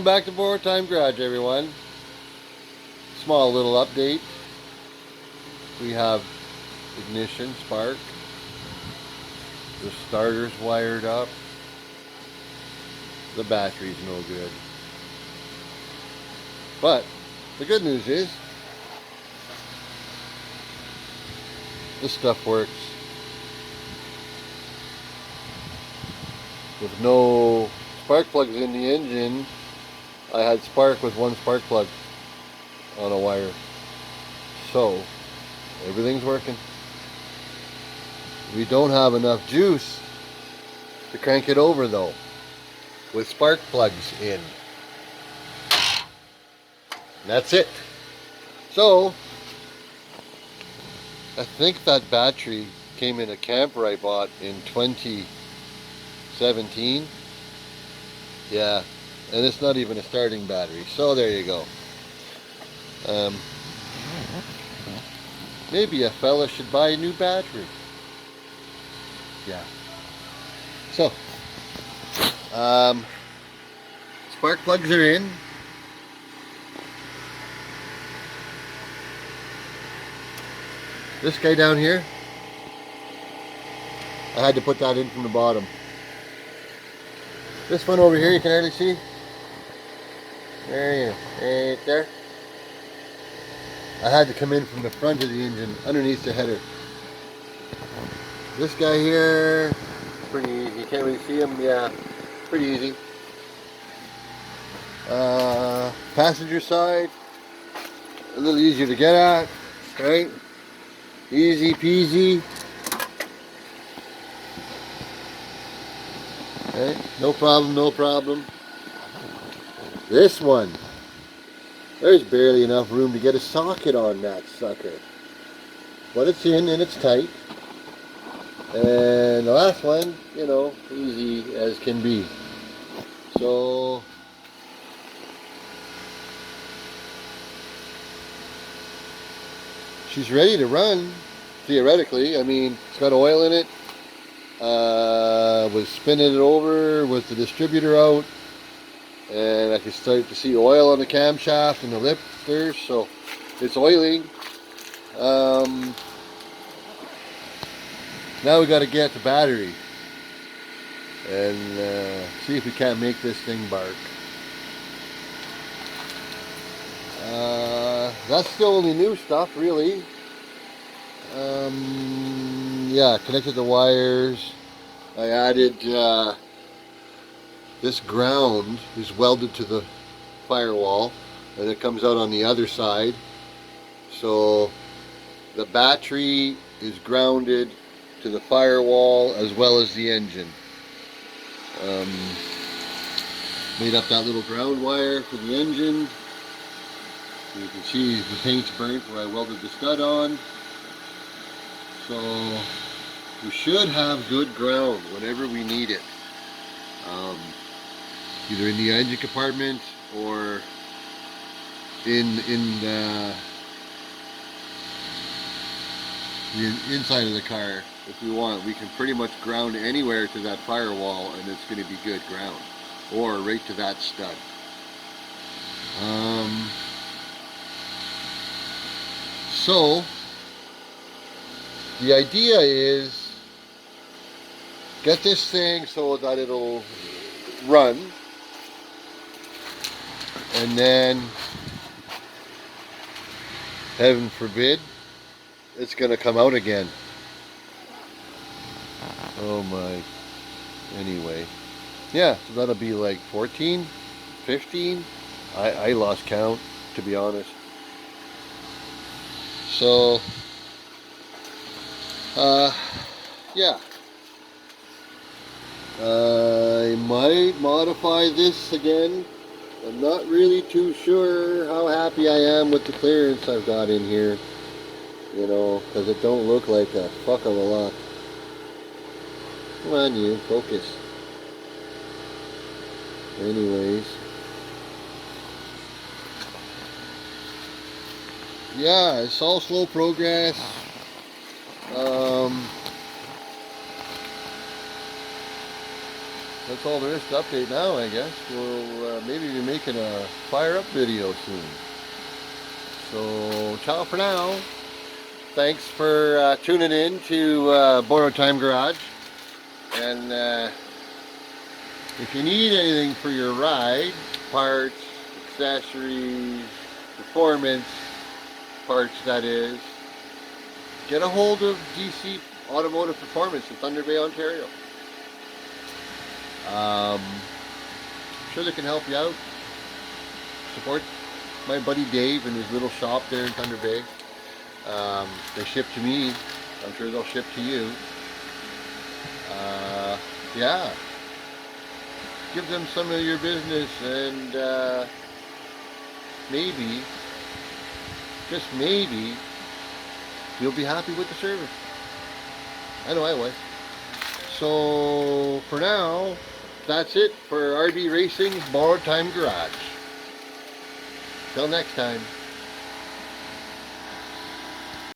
Back to Borrowed Time Garage, everyone. Small little update. We have ignition, spark. The starter's wired up. The battery's no good. But the good news is this stuff works with no spark plugs in the engine. I had spark with one spark plug on a wire. So everything's working. We don't have enough juice to crank it over though, with spark plugs in. That's it. So I think that battery came in a camper I bought in 2017. Yeah, and it's not even a starting battery. So there you go. Maybe a fella should buy a new battery. Yeah. So, spark plugs are in. This guy down here, I had to put that in from the bottom. This one over here, you can hardly see. There you go, right there. I had to come in from the front of the engine, underneath the header. This guy here, pretty easy. You can't really see him. Yeah, pretty easy. Passenger side, a little easier to get at, right? Easy peasy. Okay, no problem, no problem. This one, there's barely enough room to get a socket on that sucker. But it's in and it's tight. And the last one, you know, easy as can be. So she's ready to run, theoretically. I mean, it's got oil in it. Was spinning it over with the distributor out, and I can start to see oil on the camshaft and the lifters, so it's oiling. Now we got to get the battery and see if we can't make this thing bark. That's the only new stuff, really. Yeah, connected the wires. I added this ground is welded to the firewall, and it comes out on the other side. So the battery is grounded to the firewall as well as the engine. Made up that little ground wire for the engine. You can see the paint's burnt where I welded the stud on. So we should have good ground whenever we need it. Either in the engine compartment or in the inside of the car. If we want, we can pretty much ground anywhere to that firewall and it's going to be good ground, or right to that stud. So the idea is get this thing so that it'll run, and then heaven forbid it's going to come out again. Oh my. Anyway, yeah, so that'll be like 14, 15. I lost count, to be honest. So yeah, I might modify this again. I'm not really too sure how happy I am with the clearance I've got in here, you know, because it don't look like a fuck of a lot. Come on, you, focus. Anyways, yeah, it's all slow progress. that's all there is to update now, I guess. We'll maybe be making a fire up video soon. So, ciao for now. Thanks for tuning in to Borrowed Time Garage. And if you need anything for your ride, parts, accessories, performance parts, that is, get a hold of DC Automotive Performance in Thunder Bay, Ontario. I'm sure they can help you out. Support my buddy Dave and his little shop there in Thunder Bay. They ship to me. I'm sure they'll ship to you. Yeah. Give them some of your business, and maybe, just maybe, you'll be happy with the service. I know I was. So for now, that's it for RB Racing's Borrowed Time Garage. Till next time.